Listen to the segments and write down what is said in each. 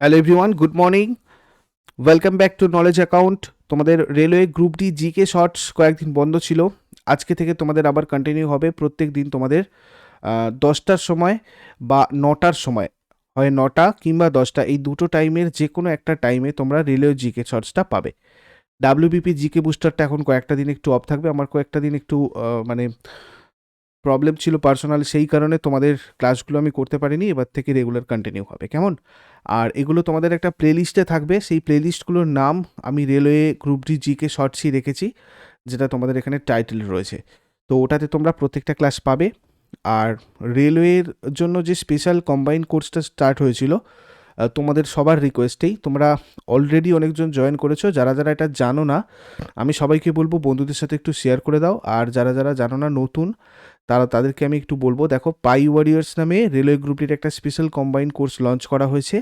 Hello everyone, good morning. Welcome back to knowledge account. তোমাদের railway group D GK shorts কয়েকদিন বন্ধ ছিল। আজকে থেকে তোমাদের আবার কন্টিনিউ হবে। প্রত্যেক দিন তোমাদের 10টার সময় বা 9টার সময়, হয় 9টা কিংবা 10টা, এই দুটো টাইমের যে কোনো একটা টাইমে তোমরা রেলওয়ে জিকে শর্টসটা পাবে। ডাব্লিউবিপি জিকে বুস্টারটা এখন কয়েকটা দিন একটু অফ থাকবে। আমার কয়েকটা দিন একটু মানে প্রবলেম ছিল পার্সোনাল, সেই কারণে তোমাদের ক্লাসগুলো আমি করতে পারিনি। এবার থেকে রেগুলার কন্টিনিউ হবে, কেমন? আর এগুলো তোমাদের একটা প্লেলিস্টে থাকবে। সেই প্লেলিস্টগুলোর নাম আমি রেলওয়ে গ্রুপ ডি জিকে শর্টসই রেখেছি, যেটা তোমাদের এখানে টাইটেল রয়েছে। তো ওটাতে তোমরা প্রত্যেকটা ক্লাস পাবে। আর রেলওয়ের জন্য যে স্পেশাল কম্বাইন্ড কোর্সটা স্টার্ট হয়েছিল, তোমাদের সবার রিকোয়েস্টেই তোমরা অলরেডি অনেকজন জয়েন করেছো। যারা যারা এটা জানো না, আমি সবাইকে বলবো বন্ধুদের সাথে একটু শেয়ার করে দাও। আর যারা যারা জানো না, নতুন, তাদেরকে আমি একটু বলবো, দেখো, পাই ওয়ারিয়ার্স নামে রেলওয়ে গ্রুপটির একটা স্পেশাল কম্বাইন্ড কোর্স লঞ্চ করা হয়েছে।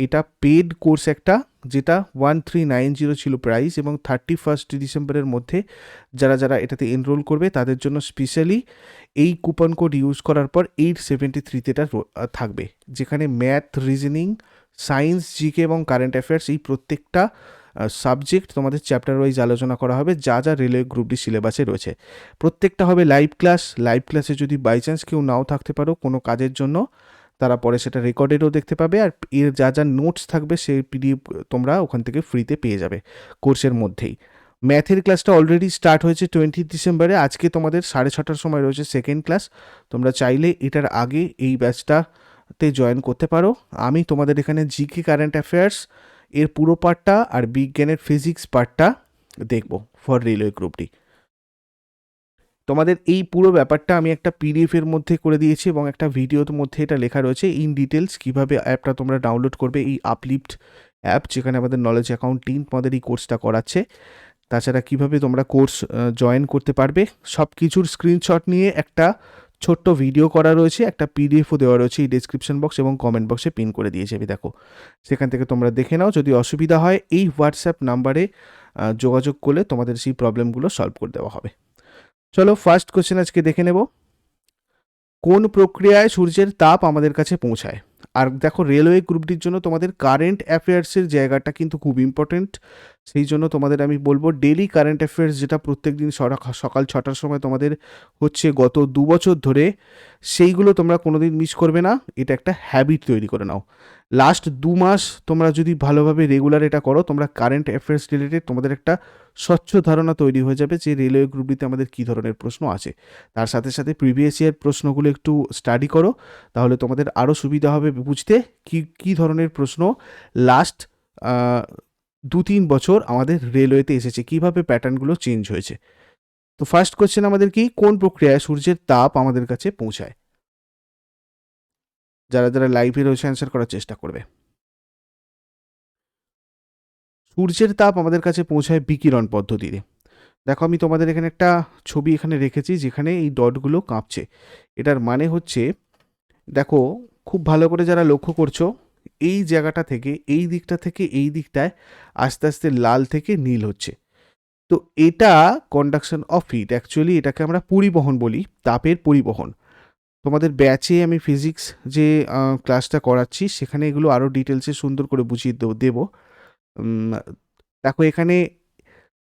এটা পেড কোর্স একটা, যেটা 1390 ছিল প্রাইস, এবং 31 ডিসেম্বরের মধ্যে যারা যারা এটাতে এনরোল করবে তাদের জন্য স্পেশালি এই কুপন কোড ইউজ করার পর 873 এটা থাকবে, যেখানে ম্যাথ, রিজনিং, সায়েন্স, জিকে এবং কারেন্ট অ্যাফেয়ার্স, এই প্রত্যেকটা সাবজেক্ট তোমাদের চ্যাপ্টার ওয়াইজ আলোচনা করা হবে, যা যা রেলওয়ে গ্রুপ ডি সিলেবাসে রয়েছে। প্রত্যেকটা হবে লাইভ ক্লাস। লাইভ ক্লাসে যদি বাই চান্স কেউ নাও থাকতে পারো কোনো কাজের জন্য, তারা পরে সেটা রেকর্ডেডও দেখতে পাবে। আর এর যা যা নোটস থাকবে সেই পিডিএফ তোমরা ওখান থেকে ফ্রিতে পেয়ে যাবে কোর্সের মধ্যেই। ম্যাথের ক্লাসটা অলরেডি স্টার্ট হয়েছে 20 ডিসেম্বরে। আজকে তোমাদের 6:30টার সময় রয়েছে সেকেন্ড ক্লাস। তোমরা চাইলে এটার আগে এই ব্যাচটাতে জয়েন করতে পারো। আমি তোমাদের এখানে জিকে, কারেন্ট অ্যাফেয়ার্স এর পুরো পার্টটা আর বিজ্ঞানের ফিজিক্স পার্টটা দেখব ফর রেলওয়ে গ্রুপ ডি। তোমাদের এই পুরো ব্যাপারটা আমি একটা পিডিএফ এর মধ্যে করে দিয়েছি, এবং একটা ভিডিওর মধ্যে এটা লেখা রয়েছে ইন ডিটেলস কীভাবে অ্যাপটা তোমরা ডাউনলোড করবে, এই আপলিফট অ্যাপ, যেখানে আমাদের নলেজ অ্যাকাউন্ট টিম তোমাদের এই কোর্সটা করাচ্ছে। তাছাড়া কীভাবে তোমরা কোর্স জয়েন করতে পারবে, সব কিছুর স্ক্রিনশট নিয়ে একটা ছোট্ট ভিডিও করা রয়েছে, একটা পিডিএফও দেওয়া রয়েছে এই ডেসক্রিপশন বক্স এবং কমেন্ট বক্সে পিন করে দিয়েছে, আমি দেখো, সেখান থেকে তোমরা দেখে নাও। যদি অসুবিধা হয় এই হোয়াটসঅ্যাপ নাম্বারে যোগাযোগ করলে তোমাদের সেই প্রবলেমগুলো সলভ করে দেওয়া হবে। চলো ফার্স্ট কোশ্চেন আজকে দেখে নেব। কোন প্রক্রিয়ায় সূর্যের তাপ আমাদের কাছে পৌঁছায়? আর দেখো, রেলওয়ে গ্রুপটির জন্য তোমাদের কারেন্ট অ্যাফেয়ার্সের জায়গাটা কিন্তু খুব ইম্পর্টেন্ট। সেই জন্য তোমাদের আমি বলবো ডেলি কারেন্ট অ্যাফেয়ার্স, যেটা প্রত্যেক দিন সকাল 6টার সময় তোমাদের হচ্ছে গত 2 বছর ধরে, সেইগুলো তোমরা কোনোদিন মিস করবে না। এটা একটা হ্যাবিট তৈরি করে নাও। লাস্ট 2 মাস তোমরা যদি ভালোভাবে রেগুলার এটা করো, তোমরা কারেন্ট অ্যাফেয়ার্স রিলেটেড তোমাদের একটা স্বচ্ছ ধারণা তৈরি হয়ে যাবে যে রেলওয়ে গ্রুপটিতে আমাদের কী ধরনের প্রশ্ন আছে। তার সাথে সাথে প্রিভিয়াস ইয়ার প্রশ্নগুলো একটু স্টাডি করো, তাহলে তোমাদের আরও সুবিধা হবে বুঝতে কী ধরনের প্রশ্ন লাস্ট 2-3 বছর আমাদের রেলওয়েতে এসেছে, কীভাবে প্যাটার্নগুলো চেঞ্জ হয়েছে। তো ফার্স্ট কোয়েশ্চেন আমাদের কি, কোন প্রক্রিয়ায় সূর্যের তাপ আমাদের কাছে পৌঁছায়? যারা যারা লাইভে রয়েছে অ্যান্সার করার চেষ্টা করবে। সূর্যের তাপ আমাদের কাছে পৌঁছায় বিকিরণ পদ্ধতিতে। দেখো, আমি তোমাদের এখানে একটা ছবি এখানে রেখেছি, যেখানে এই ডটগুলো কাঁপছে। এটার মানে হচ্ছে, দেখো খুব ভালো করে যারা লক্ষ্য করছো, এই জায়গাটা থেকে, এই দিকটা থেকে এই দিকটায় আস্তে আস্তে লাল থেকে নীল হচ্ছে। তো এটা কন্ডাকশন অফ হিট। অ্যাকচুয়ালি এটাকে আমরা পরিবহন বলি, তাপের পরিবহন। তোমাদের ব্যাচে আমি ফিজিক্স যে ক্লাসটা করাচ্ছি, সেখানে এগুলো আরও ডিটেলসে সুন্দর করে বুঝিয়ে দেবো। দেখো, এখানে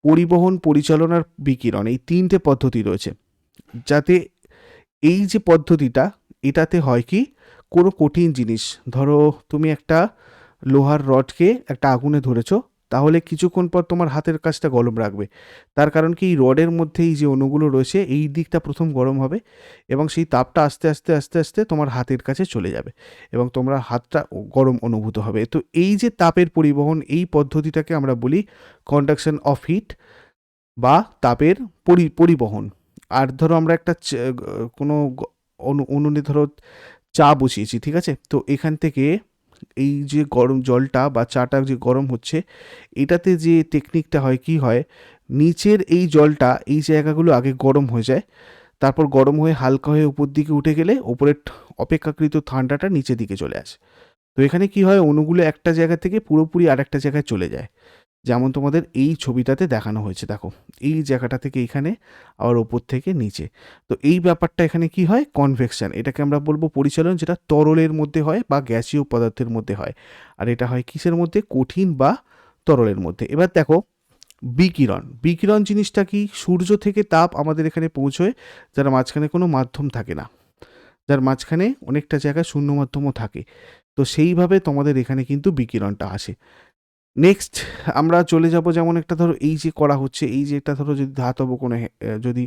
পরিবহন, পরিচালনার বিকিরণ, এই 3টে পদ্ধতি রয়েছে। যাতে এই যে পদ্ধতিটা, এটাতে হয় কি, কোনো কঠিন জিনিস, ধরো তুমি একটা লোহার রডকে একটা আগুনে ধরেছো, তাহলে কিছুক্ষণ পর তোমার হাতের কাছটা গরম রাখবে। তার কারণ কি, এই রডের মধ্যে এই যে অণুগুলো রয়েছে, এই দিকটা প্রথম গরম হবে, এবং সেই তাপটা আস্তে আস্তে আস্তে আস্তে তোমার হাতের কাছে চলে যাবে, এবং তোমার হাতটা গরম অনুভূত হবে। তো এই যে তাপের পরিবহন, এই পদ্ধতিটাকে আমরা বলি কন্ডাকশন অফ হিট বা তাপের পরিবহন। আর ধরো আমরা একটা কোনো উনুনে ধরো চা বসিয়েছি, ঠিক আছে? তো এখান থেকে এই যে গরম জলটা বা চাটা যে গরম হচ্ছে, এটাতে যে টেকনিকটা হয়, কি হয়, নিচের এই জলটা, এই জায়গাগুলো আগে গরম হয়ে যায়, তারপর গরম হয়ে হালকা হয়ে উপর দিকে উঠে গেলে ওপরের অপেক্ষাকৃত ঠান্ডাটা নিচের দিকে চলে আসে। তো এখানে কি হয়, অণুগুলো একটা জায়গা থেকে পুরোপুরি আরেকটা জায়গায় চলে যায়। যেমন তোমাদের এই ছবিটাতে দেখানো হয়েছে, দেখো এই জায়গাটা থেকে এখানে আবার ওপর থেকে নিচে। তো এই ব্যাপারটা এখানে কি হয়, কনভেকশন, এটাকে আমরা বলবো পরিচালন, যেটা তরলের মধ্যে হয় বা গ্যাসীয় পদার্থের মধ্যে হয়। আর এটা হয় কিসের মধ্যে, কঠিন বা তরলের মধ্যে। এবার দেখো বিকিরণ, বিকিরণ জিনিসটা কি, সূর্য থেকে তাপ আমাদের এখানে পৌঁছয়, যার মাঝখানে কোনো মাধ্যম থাকে না, যার মাঝখানে অনেকটা জায়গায় শূন্য মাধ্যমও থাকে। তো সেইভাবে তোমাদের এখানে কিন্তু বিকিরণটা আসে। নেক্সট আমরা চলে যাব, যেমন একটা ধরো এই যে করা হচ্ছে, এই যে একটা ধরো যদি ধাতব কোনো যদি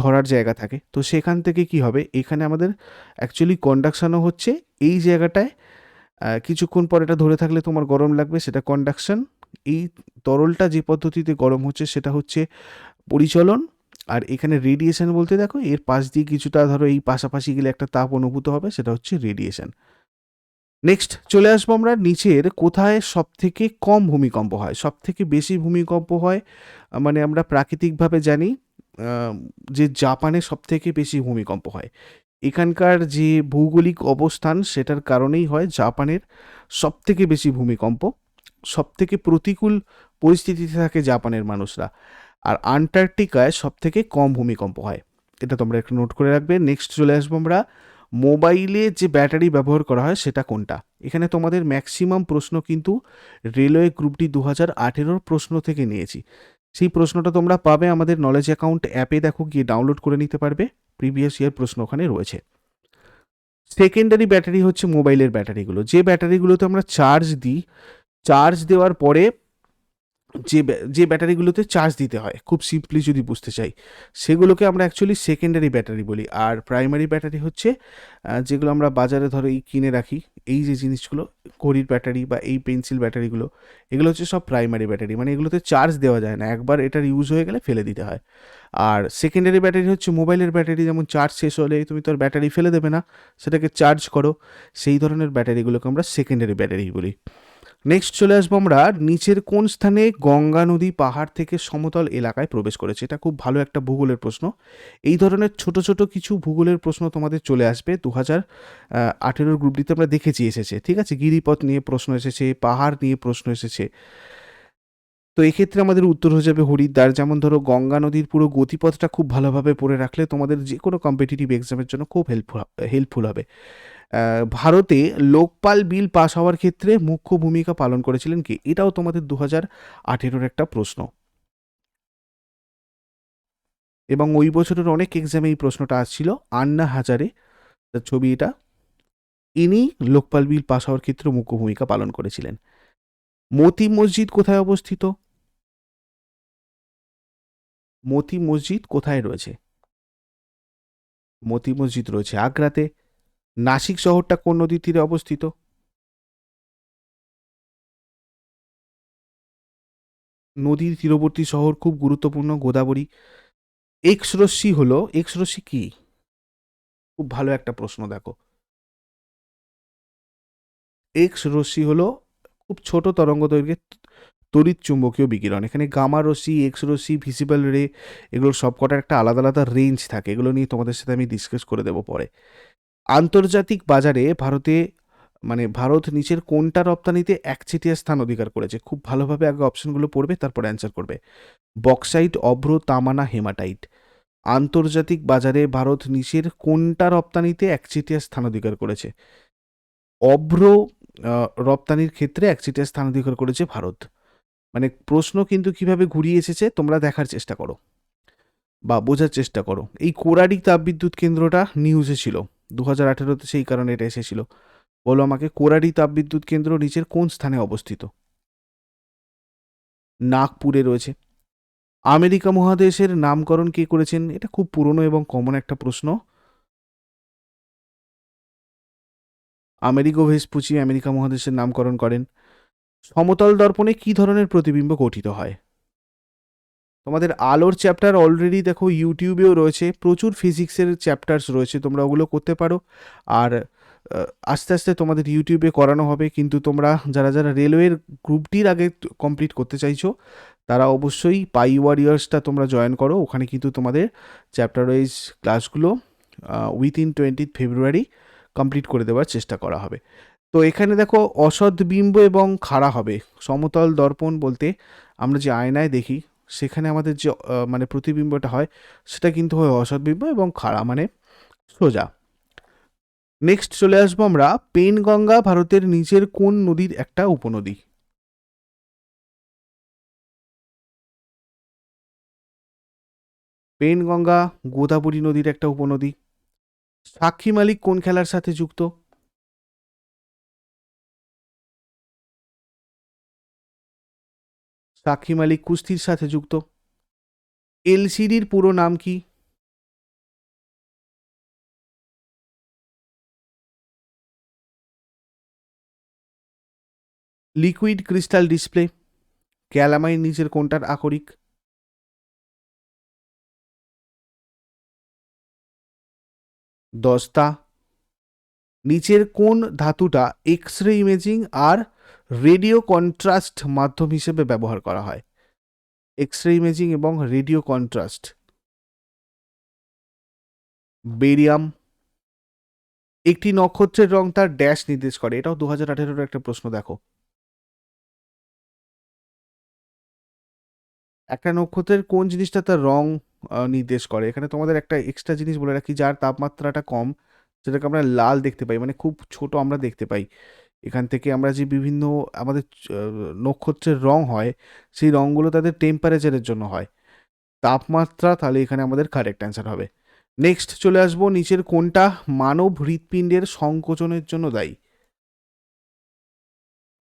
ধরার জায়গা থাকে, তো সেখান থেকে কি হবে, এখানে আমাদের অ্যাকচুয়ালি কন্ডাকশানও হচ্ছে এই জায়গাটায়। কিছুক্ষণ পর এটা ধরে থাকলে তোমার গরম লাগবে, সেটা কন্ডাকশন। এই তরলটা যে পদ্ধতিতে গরম হচ্ছে সেটা হচ্ছে পরিচলন। আর এখানে রেডিয়েশন বলতে দেখো এর পাশ দিয়ে কিছুটা ধরো এই পাশাপাশি গেলে একটা তাপ অনুভূত হবে, সেটা হচ্ছে রেডিয়েশন। নেক্সট চলে আসবো আমরা নিচের, কোথায় সব থেকে কম ভূমিকম্প হয়, সব থেকে বেশি ভূমিকম্প হয়। মানে আমরা প্রাকৃতিকভাবে জানি যে জাপানে সব থেকে বেশি ভূমিকম্প হয়। এখানকার যে ভৌগোলিক অবস্থান সেটার কারণেই হয় জাপানের সব থেকে বেশি ভূমিকম্প, সব থেকে প্রতিকূল পরিস্থিতিতে থাকে জাপানের মানুষরা। আর আন্টার্কটিকায় সব থেকে কম ভূমিকম্প হয়, এটা তোমরা একটু নোট করে রাখবে। নেক্সট চলে আসবো আমরা, মোবাইলে যে ব্যাটারি ব্যবহার করা হয় সেটা কোনটা। এখানে তোমাদের ম্যাক্সিমাম প্রশ্ন কিন্তু রেলওয়ে গ্রুপ ডি 2018 প্রশ্ন থেকে নিয়েছি। সেই প্রশ্নটা তোমরা পাবে আমাদের নলেজ অ্যাকাউন্ট অ্যাপে, দেখো গিয়ে ডাউনলোড করে নিতে পারবে, প্রিভিয়াস ইয়ার প্রশ্ন ওখানে রয়েছে। সেকেন্ডারি ব্যাটারি হচ্ছে মোবাইলের ব্যাটারিগুলো, যে ব্যাটারিগুলোতে আমরা চার্জ দিই, চার্জ দেওয়ার পরে যে ব্যাটারিগুলোতে চার্জ দিতে হয়, খুব সিম্পলি যদি বুঝতে চাই, সেগুলোকে আমরা অ্যাকচুয়ালি সেকেন্ডারি ব্যাটারি বলি। আর প্রাইমারি ব্যাটারি হচ্ছে যেগুলো আমরা বাজারে ধরো এই কিনে রাখি, এই যে জিনিসগুলো, ঘড়ির ব্যাটারি বা এই পেন্সিল ব্যাটারিগুলো, এগুলো হচ্ছে সব প্রাইমারি ব্যাটারি, মানে এগুলোতে চার্জ দেওয়া যায় না, একবার এটার ইউজ হয়ে গেলে ফেলে দিতে হয়। আর সেকেন্ডারি ব্যাটারি হচ্ছে মোবাইলের ব্যাটারি, যেমন চার্জ শেষ হলে তুমি তো আর ব্যাটারি ফেলে দেবে না, সেটাকে চার্জ করো, সেই ধরনের ব্যাটারিগুলোকে আমরা সেকেন্ডারি ব্যাটারি বলি। নেক্সট চলে আসবো আমরা, নিচের কোন স্থানে গঙ্গা নদী পাহাড় থেকে সমতল এলাকায় প্রবেশ করেছে। এটা খুব ভালো একটা ভূগোলের প্রশ্ন। এই ধরনের ছোট ছোট কিছু ভূগোলের প্রশ্ন তোমাদের চলে আসবে 2018 গ্রুপ ডিতে আমরা দেখেছি এসেছে, ঠিক আছে, গিরিপথ নিয়ে প্রশ্ন এসেছে, পাহাড় নিয়ে প্রশ্ন এসেছে। তো এক্ষেত্রে আমাদের উত্তর হয়ে যাবে হরিদ্বার। যেমন ধরো গঙ্গা নদীর পুরো গতিপথটা খুব ভালোভাবে পড়ে রাখলে তোমাদের যে কোনো কম্পিটিটিভ এক্সামের জন্য খুব হেল্পফুল হবে। ভারতে লোকপাল বিল পাস হওয়ার ক্ষেত্রে মুখ্য ভূমিকা পালন করেছিলেন কে, এটাও তোমাদের 2018 একটা প্রশ্ন, এবং ওই বছরের অনেক এক্সামে এই প্রশ্নটা আসছিল। আন্না হাজারে, তার ছবি এটা, ইনি লোকপাল বিল পাস হওয়ার ক্ষেত্রে মুখ্য ভূমিকা পালন করেছিলেন। মতি মসজিদ কোথায় অবস্থিত, মতি মসজিদ কোথায় রয়েছে, মতি মসজিদ রয়েছে আগ্রাতে। নাসিক শহরটা কোন নদীর তীরে অবস্থিত, নদীর তীরবর্তী শহর, খুব গুরুত্বপূর্ণ, গোদাবরী। এক্স রশ্মি হলো, এক্স রশ্মি কি, খুব ভালো একটা প্রশ্ন দেখো। এক্স রশ্মি হলো খুব ছোট তরঙ্গ দৈর্ঘ্যের তড়িৎ চুম্বকীয় বিকিরণ। এখানে গামা রশ্মি, এক্স রশ্মি, ভিজিবল রে, এগুলোর সবকটার একটা আলাদা আলাদা রেঞ্জ থাকে, এগুলো নিয়ে তোমাদের সাথে আমি ডিসকাস করে দেবো পরে। আন্তর্জাতিক বাজারে ভারতে, মানে ভারত নিচের কোনটা রপ্তানিতে একচেটিয়া স্থান অধিকার করেছে, খুব ভালোভাবে আগে অপশনগুলো পড়বে তারপর অ্যান্সার করবে। বক্সাইট, অভ্র, তামানা, হেমাটাইট। আন্তর্জাতিক বাজারে ভারত নিচের কোনটা রপ্তানিতে একচেটিয়া স্থান অধিকার করেছে, অভ্র রপ্তানির ক্ষেত্রে একচেটিয়া স্থান অধিকার করেছে ভারত। মানে প্রশ্ন কিন্তু কিভাবে ঘুরিয়ে এসেছে তোমরা দেখার চেষ্টা করো বা বোঝার চেষ্টা করো। এই কোরাডি তাপবিদ্যুৎ কেন্দ্রটা নিউজে ছিল 2018-তে, সেই কারণে এটা এসেছিল। বলো আমাকে, কোরাডি তাপবিদ্যুৎ কেন্দ্র নিচের কোন স্থানে অবস্থিত, নাগপুরে রয়েছে। আমেরিকা মহাদেশের নামকরণ কে করেছেন, এটা খুব পুরনো এবং কমন একটা প্রশ্ন। আমেরিগো ভেসপুচি আমেরিকা মহাদেশের নামকরণ করেন। সমতল দর্পণে কি ধরনের প্রতিবিম্ব গঠিত হয়, তোমাদের আলোর চ্যাপ্টার অলরেডি দেখো ইউটিউবেও রয়েছে, প্রচুর ফিজিক্সের চ্যাপ্টার্স রয়েছে, তোমরা ওগুলো করতে পারো। আর আস্তে আস্তে তোমাদের ইউটিউবে করানো হবে, কিন্তু তোমরা যারা যারা রেলওয়ের গ্রুপটির আগে কমপ্লিট করতে চাইছো তারা অবশ্যই পাই ওয়ারিয়ার্সটা তোমরা জয়েন করো, ওখানে কিন্তু তোমাদের চ্যাপ্টার ওয়াইজ ক্লাসগুলো উইথিন 20 ফেব্রুয়ারি কমপ্লিট করে দেওয়ার চেষ্টা করা হবে। তো তো এখানে দেখো অসৎ বিম্ব এবং খাড়া হবে। সমতল দর্পণ বলতে আমরা যে আয়নায় দেখি সেখানে আমাদের যে মানে প্রতিবিম্বটা হয় সেটা কিন্তু হয় অসৎ বিম্ব এবং খাড়া মানে সোজা। নেক্সট চলে আসবো আমরা, পেনগঙ্গা ভারতের নিচের কোন নদীর একটা উপনদী? পেনগঙ্গা গোদাবরী নদীর একটা উপনদী। সাক্ষী মালিক কোন খেলার সাথে যুক্ত? সাক্ষী মালিক কুস্তির সাথে যুক্ত। এলসিডির পুরো নাম কি? Liquid crystal display. ক্যালামাইন নিচের কোনটার আকরিক? দস্তা। নিচের কোন ধাতুটা এক্স রে ইমেজিং আর রেডিও কন্ট্রাস্ট মাধ্যম হিসেবে ব্যবহার করা হয়? এক্স রে ইমেজিং এবং রেডিও কন্ট্রাস্ট। বেরিয়াম। একটি নক্ষত্রের রং তার ড্যাশ নির্দেশ করে, এটাও 2018 একটা প্রশ্ন দেখো। একটা নক্ষত্রের কোন জিনিসটা তার রং নির্দেশ করে? এখানে তোমাদের একটা এক্সট্রা জিনিস বলে রাখি, যার তাপমাত্রাটা কম যেটাকে আমরা লাল দেখতে পাই, মানে খুব ছোট আমরা দেখতে পাই। এখান থেকে আমরা যে বিভিন্ন আমাদের নক্ষত্রের রং হয় সেই রঙগুলো তাদের টেম্পারেচারের জন্য হয়। তাপমাত্রা তাহলে এখানে আমাদের কারেক্ট অ্যান্সার হবে। নেক্সট চলে আসবো, নিচের কোনটা মানব হৃৎপিণ্ডের সংকোচনের জন্য দায়ী?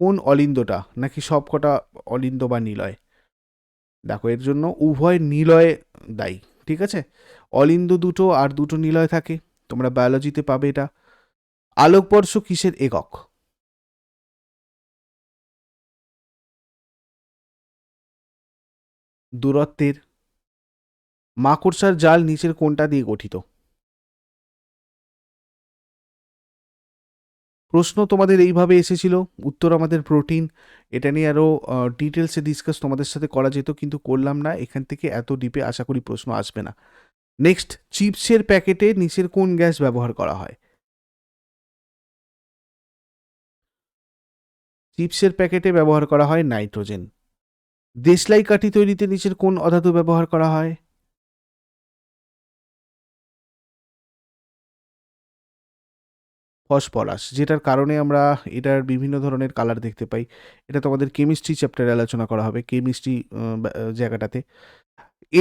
কোন অলিন্দটা, নাকি সবকটা অলিন্দ বা নিলয়? দেখো এর জন্য উভয় নিলয় দায়ী, ঠিক আছে। অলিন্দ দুটো আর দুটো নিলয় থাকে, তোমরা বায়োলজিতে পাবে এটা। আলোকবর্ষ কিসের একক? দূরত্বের। মাকড়সার জাল নিচের কোনটা দিয়ে গঠিত? প্রশ্ন তোমাদের এইভাবে এসেছিল, উত্তর আমাদের প্রোটিন। এটা নিয়ে আরও ডিটেলসে ডিসকাস তোমাদের সাথে করা যেত, কিন্তু করলাম না। এখান থেকে এত ডিপে আশা করি প্রশ্ন আসবে না। নেক্সট, চিপসের প্যাকেটে নিচের কোন গ্যাস ব্যবহার করা হয়? চিপসের প্যাকেটে ব্যবহার করা হয় নাইট্রোজেন। দেশলাই কাঠি তৈরিতে নিচের কোন অধাতু ব্যবহার করা হয়? ফসফরাস, যেটার কারণে আমরা এটার বিভিন্ন ধরনের কালার দেখতে পাই। এটা তোমাদের কেমিস্ট্রি চ্যাপ্টারে আলোচনা করা হবে, কেমিস্ট্রি জায়গাটাতে।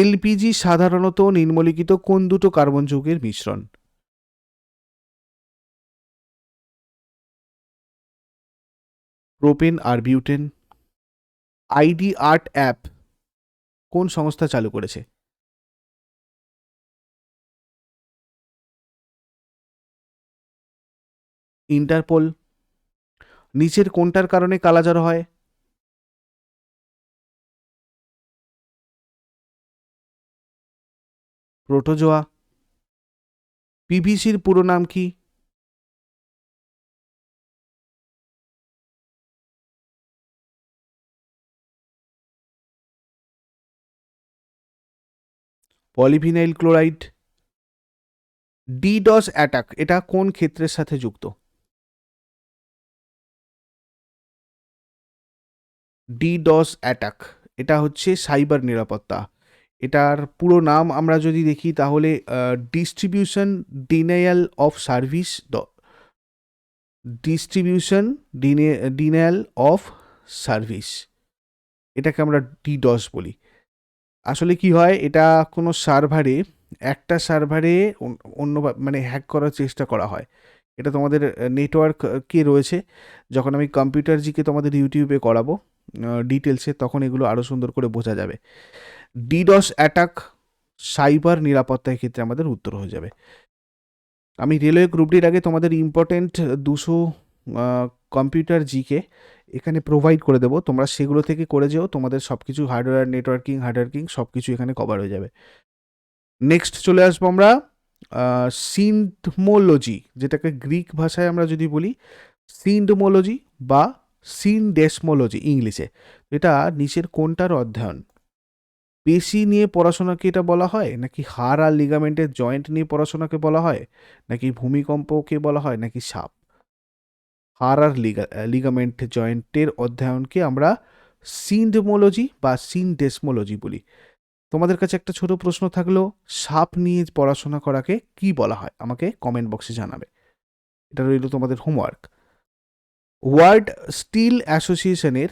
এলপিজি সাধারণত নিম্নলিখিত কোন দুটো কার্বন যৌগের মিশ্রণ? প্রোপেন আর বিউটেন। আইডি আর্ট অ্যাপ কোন সংস্থা চালু করেছে? ইন্টারপোল। নিচের কোনটার কারণে কালাজ্বর হয়? প্রোটোজোয়া। পিভিসির পুরো নাম কি? Polyvinyl chloride. ডিডস অ্যাটাক এটা কোন ক্ষেত্রের সাথে যুক্ত? ডিডস অ্যাটাক এটা হচ্ছে সাইবার নিরাপত্তা। এটার পুরো নাম আমরা যদি দেখি তাহলে distribution denial of service, distribution denial of service, এটাকে আমরা ডিডস বলি। আসলে কি হয়, এটা কোনো সার্ভারে, একটা সার্ভারে অন্য মানে হ্যাক করার চেষ্টা করা হয়। এটা তোমাদের নেটওয়ার্ক কে রয়েছে, যখন আমি কম্পিউটার জিকে তোমাদের ইউটিউবে করাবো ডিটেলসে, তখন এগুলো আরও সুন্দর করে বোঝা যাবে। ডিডস অ্যাটাক সাইবার নিরাপত্তার ক্ষেত্রে আমাদের উত্তর হয়ে যাবে। আমি রেলওয়ে গ্রুপ ডির আগে তোমাদের ইম্পর্টেন্ট 200 কম্পিউটার জিকে এখানে প্রোভাইড করে দেবো, তোমরা সেগুলো থেকে করে যেও, তোমাদের সব কিছু হার্ডওয়্যার হার্ডওয়্যারকিং সব কিছু এখানে কভার হয়ে যাবে। নেক্সট চলে আসবো আমরা সিনথমোলজি, যেটাকে গ্রিক ভাষায় আমরা যদি বলি সিন্ডমোলজি বা সিনডেসমোলজি ইংলিশে, এটা নিচের কোনটার অধ্যয়ন? পেশি নিয়ে পড়াশোনাকে এটা বলা হয়, নাকি হাড় আর লিগামেন্টের জয়েন্ট নিয়ে পড়াশোনাকে বলা হয়, নাকি ভূমিকম্পকে বলা হয়, নাকি সাপ? হাড় আর লিগামেন্ট জয়েন্টের অধ্যয়নকে আমরা সিন্ডমোলজি বা সিনডেসমোলজি বলি। তোমাদের কাছে একটা ছোট প্রশ্ন থাকলো, সাপ নিয়ে পড়াশোনা করাকে কি বলা হয়? আমাকে কমেন্ট বক্সে জানাবে। এটা রইল তোমাদের হোমওয়ার্ক। ওয়ার্ল্ড স্টিল অ্যাসোসিয়েশনের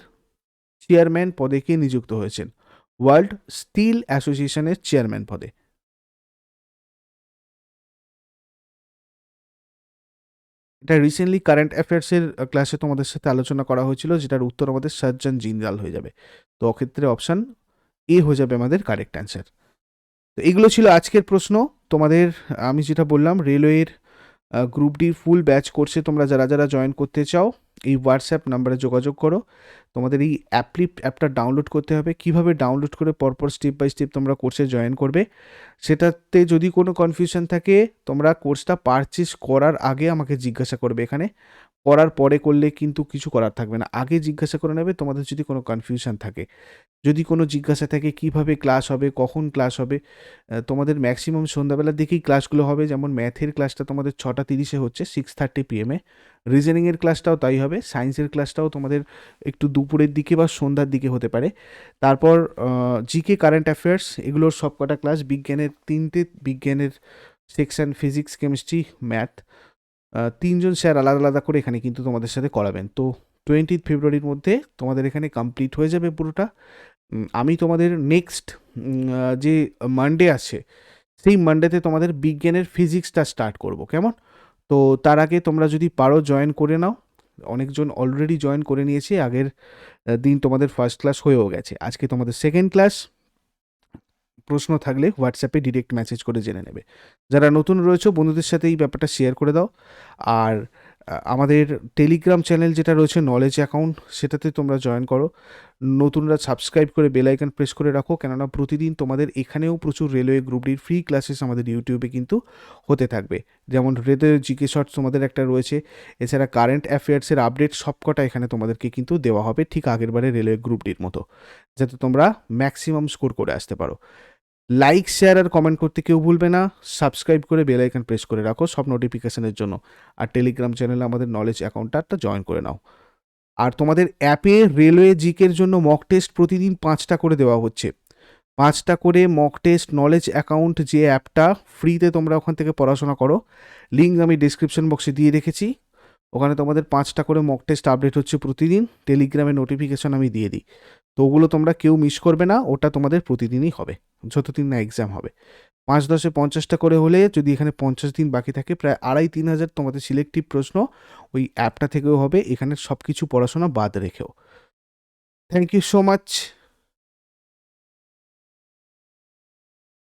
চেয়ারম্যান পদে কে নিযুক্ত হয়েছেন? ওয়ার্ল্ড স্টিল অ্যাসোসিয়েশনের চেয়ারম্যান পদে। এটা রিসেন্টলি কারেন্ট অ্যাফেয়ার্সের ক্লাসে তোমাদের সাথে আলোচনা করা হয়েছিল, যেটার উত্তর আমাদের সার্জন জিন্দাল হয়ে যাবে। তো অক্ষেত্রে অপশান এ হয়ে যাবে আমাদের কারেক্ট অ্যান্সার। তো এগুলো ছিল আজকের প্রশ্ন। তোমাদের আমি যেটা বললাম, রেলওয়ের গ্রুপ ডির ফুল ব্যাচ কোর্সে তোমরা যারা যারা জয়েন করতে চাও, এই হোয়াটসঅ্যাপ নাম্বারে যোগাযোগ করো। তোমাদের এই অ্যাপটা ডাউনলোড করতে হবে। কিভাবে ডাউনলোড করে পরপর স্টেপ বাই স্টেপ তোমরা কোর্সে জয়েন করবে, সেটাতে যদি কোনো কনফিউশন থাকে তোমরা কোর্সটা পারচেস করার আগে আমাকে জিজ্ঞাসা করবে। এখানে করার পরে করলে কিন্তু কিছু করার থাকবে না, আগে জিজ্ঞাসা করে নেবে তোমাদের যদি কোনো কনফিউশন থাকে। যদি কোনো জিজ্ঞাসা থাকে কিভাবে ক্লাস হবে, কখন ক্লাস হবে, তোমাদের ম্যাক্সিমাম সন্ধ্যাবেলার দিকেই ক্লাসগুলো হবে। যেমন ম্যাথের ক্লাসটা তোমাদের 6:30 হচ্ছে, 6:30 PM-এ। রিজনিংয়ের ক্লাসটাও তাই হবে। সায়েন্সের ক্লাসটাও তোমাদের একটু দুপুরের দিকে বা সন্ধ্যার দিকে হতে পারে। তারপর জিকে, কারেন্ট অ্যাফেয়ার্স, এগুলোর সব কটা ক্লাস, বিজ্ঞানের 3টে বিজ্ঞানের সেকশন, ফিজিক্স, কেমিস্ট্রি, ম্যাথ, 3জন স্যার আলাদা আলাদা করে এখানে কিন্তু তোমাদের সাথে করাবেন। তো 20 ফেব্রুয়ারির মধ্যে তোমাদের এখানে কমপ্লিট হয়ে যাবে পুরোটা। আমি তোমাদের নেক্সট যে মানডে আছে, সেই মানডেতে তোমাদের বিজ্ঞানের ফিজিক্সটা স্টার্ট করব, কেমন? তো তার আগে তোমরা যদি পারো জয়েন করে নাও। অনেকজন অলরেডি জয়েন করে নিয়েছে, আগের দিন তোমাদের ফার্স্ট ক্লাস হয়েও গেছে, আজকে তোমাদের সেকেন্ড ক্লাস। প্রশ্ন থাকলে হোয়াটসঅ্যাপে ডিরেক্ট মেসেজ করে জেনে নেবে। যারা নতুন রয়েছে বন্ধুদের সাথে এই ব্যাপারটা শেয়ার করে দাও। আর আমাদের টেলিগ্রাম চ্যানেল যেটা রয়েছে নলেজ অ্যাকাউন্ট, সেটাতে তোমরা জয়েন করো। নতুনরা সাবস্ক্রাইব করে বেল আইকন প্রেস করে রাখো, কেননা প্রতিদিন তোমাদের এখানেও প্রচুর রেলওয়ে গ্রুপ ডির ফ্রি ক্লাসেস আমাদের ইউটিউবে কিন্তু হতে থাকবে। যেমন রেলওয়ে জিকে শর্টস তোমাদের একটা রয়েছে, এছাড়া কারেন্ট অ্যাফেয়ার্সের আপডেট সবকটা এখানে তোমাদেরকে কিন্তু দেওয়া হবে, ঠিক আগেরবারে রেলওয়ে গ্রুপ ডির মতো, যাতে তোমরা ম্যাক্সিমাম স্কোর করে আসতে পারো। লাইক, শেয়ার আর কমেন্ট করতে কেউ ভুলবে না। সাবস্ক্রাইব করে বেল আইকন প্রেস করে রাখো সব নোটিফিকেশনের জন্য। আর টেলিগ্রাম চ্যানেলে আমাদের নলেজ অ্যাকাউন্টটা জয়েন করে নাও। আর তোমাদের অ্যাপে রেলওয়ে জিকের জন্য মক টেস্ট প্রতিদিন 5টা করে দেওয়া হচ্ছে। 5টা করে মক টেস্ট, নলেজ অ্যাকাউন্ট যে অ্যাপটা, ফ্রিতে তোমরা ওখান থেকে পড়াশোনা করো। লিঙ্ক আমি ডিসক্রিপশন বক্সে দিয়ে রেখেছি। ওখানে তোমাদের 5টা করে মক টেস্ট আপডেট হচ্ছে প্রতিদিন, টেলিগ্রামে নোটিফিকেশন আমি দিয়ে দিই। তো ওগুলো তোমরা কেউ মিস করবে না, ওটা তোমাদের প্রতিদিনই হবে যতদিন না এক্সাম হবে। 5-10-এ 50টা করে হলে, যদি এখানে 50 দিন বাকি থাকে, প্রায় 2,500-3,000 তোমাদের সিলেক্টিভ প্রশ্ন ওই অ্যাপটা থেকেও হবে, এখানে সব কিছু পড়াশোনা বাদ রেখেও। Thank you so much.